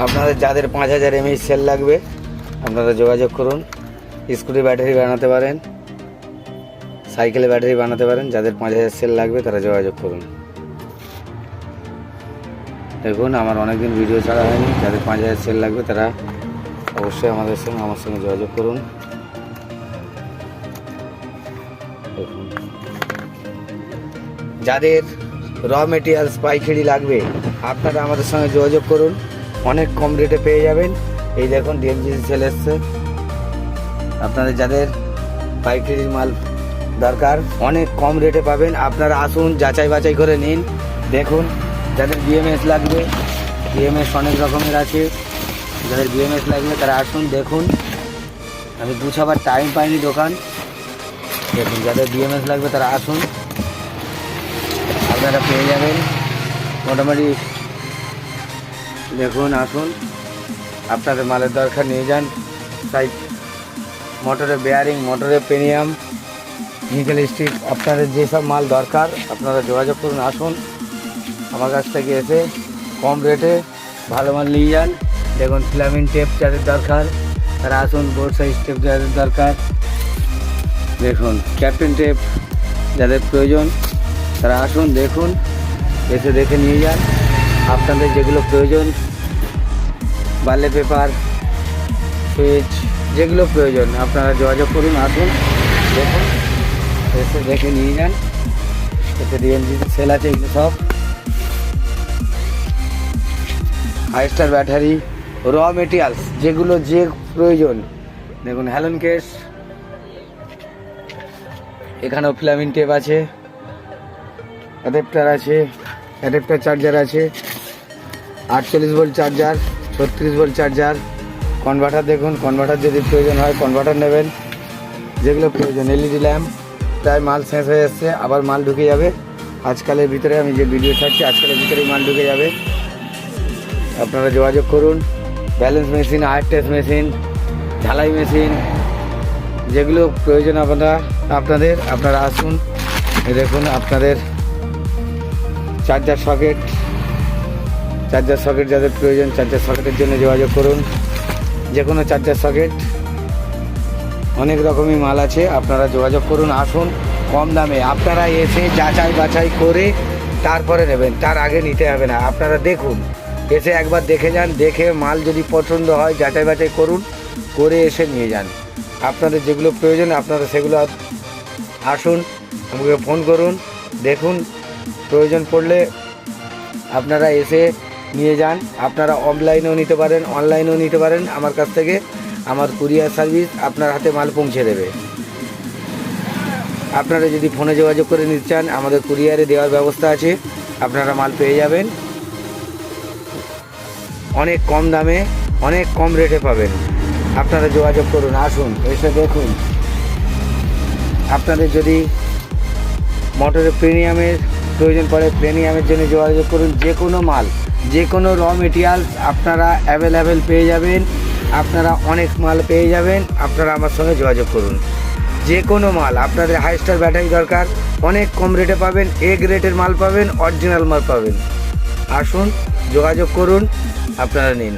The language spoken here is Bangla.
আপনাদের যাদের 5000 mAh সেল লাগবে আপনারা যোগাযোগ করুন। স্কুটি ব্যাটারি বানাতে পারেন, সাইকেলে ব্যাটারি বানাতে পারেন। যাদের 5000 সেল লাগবে তারা যোগাযোগ করুন। দেখুন আমার অনেকদিন ভিডিও ছাড়া হয়নি। যাদের 5000 সেল লাগবে তারা অবশ্যই আমার সঙ্গে যোগাযোগ করুন। দেখুন যাদের র মেটেরিয়ালস পাইকারি লাগবে আপনারা আমাদের সঙ্গে যোগাযোগ করুন, অনেক কম রেটে পেয়ে যাবেন। এই দেখুন ডিএমজিসি সেল এসছে। আপনাদের যাদের পাইকারি মাল দরকার অনেক কম রেটে পাবেন। আপনারা আসুন, যাচাই বাছাই করে নিন। দেখুন যাদের বিএমএস লাগবে, বিএমএস অনেক রকমের আছে। যাদের বিএমএস লাগবে তারা আসুন। দেখুন আমি গুছাবার টাইম পাইনি দোকান। দেখুন যাদের বিএমএস লাগবে তারা আসুন, আপনারা পেয়ে যাবেন মোটামুটি। দেখুন আসুন, আপনাদের মালের দরকার নিয়ে যান। সাইড মোটরের বেয়ারিং, মোটরের পেনিয়াম, নিকেল স্টিক, আপনাদের যেসব মাল দরকার আপনারা যোগাযোগ করুন। আসুন আমার কাছ থেকে এসে কম রেটে ভালো মাল নিয়ে যান। দেখুন ফিলামেন্ট টেপ যাদের দরকার তারা আসুন, বোর্ড সাইজ টেপ যাদের দরকার, দেখুন ক্যাপ্টেন টেপ যাদের প্রয়োজন তারা আসুন। দেখুন এসে দেখে নিয়ে যান। আপনাদের যেগুলো প্রয়োজন, বার্লে পেপার, সুইচ, যেগুলো প্রয়োজন আপনারা যোগাযোগ করুন। আসুন দেখুন এসে দেখে নিয়ে যান। এতে ডিএমজিসি সেল আছে। এগুলো সব হাইস্টার ব্যাটারি, র মেটেরিয়ালস যেগুলো যে প্রয়োজন। দেখুন হ্যালন কেস, এখানেও ফিলামেন্ট টেপ আছে, অ্যাডাপ্টার আছে, অ্যাডাপ্টার চার্জার আছে, 48 volt charger, 36 volt charger, converter. দেখুন কনভার্টার যদি প্রয়োজন হয় কনভার্টার নেবেন। যেগুলো প্রয়োজন এলইডি ল্যাম্প, প্রায় মাল শেষ হয়ে এসছে, আবার মাল ঢুকে যাবে আজকালের ভিতরে। আমি যে ভিডিও ছাড়ছি আজকালের ভিতরেই মাল ঢুকে যাবে। আপনারা যোগাযোগ করুন। ব্যালেন্স মেশিন, আয়ার টেস্ট মেশিন, ঝালাই মেশিন, যেগুলো প্রয়োজন আপনারা আসুন। দেখুন আপনাদের চার্জার সকেট যাদের প্রয়োজন চার্জার সকেটের জন্য যোগাযোগ করুন। যে কোনো চার্জার সকেট, অনেক রকমই মাল আছে, আপনারা যোগাযোগ করুন। আসুন কম দামে, আপনারা এসে যাচাই বাছাই করে তারপরে নেবেন, তার আগে নিতে হবে না। আপনারা দেখুন, এসে একবার দেখে যান, দেখে মাল যদি পছন্দ হয় যাচাই বাছাই করুন, করে এসে নিয়ে যান। আপনাদের যেগুলো প্রয়োজন আপনারা সেগুলো আসুন, আমাকে ফোন করুন। দেখুন প্রয়োজন পড়লে আপনারা এসে নিয়ে যান। আপনারা অফলাইনেও নিতে পারেন, অনলাইনেও নিতে পারেন। আমার কাছ থেকে আমার কুরিয়ার সার্ভিস আপনার হাতে মাল পৌঁছে দেবে। আপনারা যদি ফোনে যোগাযোগ করে নিতে চান আমাদের কুরিয়ারে দেওয়ার ব্যবস্থা আছে, আপনারা মাল পেয়ে যাবেন অনেক কম দামে, অনেক কম রেটে পাবেন। আপনারা যোগাযোগ করুন, আসুন এসে দেখুন। আপনাদের যদি মোটরের প্রিমিয়ামের প্রয়োজন পড়ে প্রিমিয়ামের জন্য যোগাযোগ করুন। যে কোনো মাল, যে কোনো র মেটেরিয়ালস আপনারা অ্যাভেলেবেল পেয়ে যাবেন। আপনারা অনেক মাল পেয়ে যাবেন। আপনারা আমার সঙ্গে যোগাযোগ করুন। যে কোনো মাল, আপনাদের হাইস্টার ব্যাটারি দরকার অনেক কম রেটে পাবেন, এ গ্রেডের মাল পাবেন, অরিজিনাল মাল পাবেন। আসুন যোগাযোগ করুন, আপনারা নিন।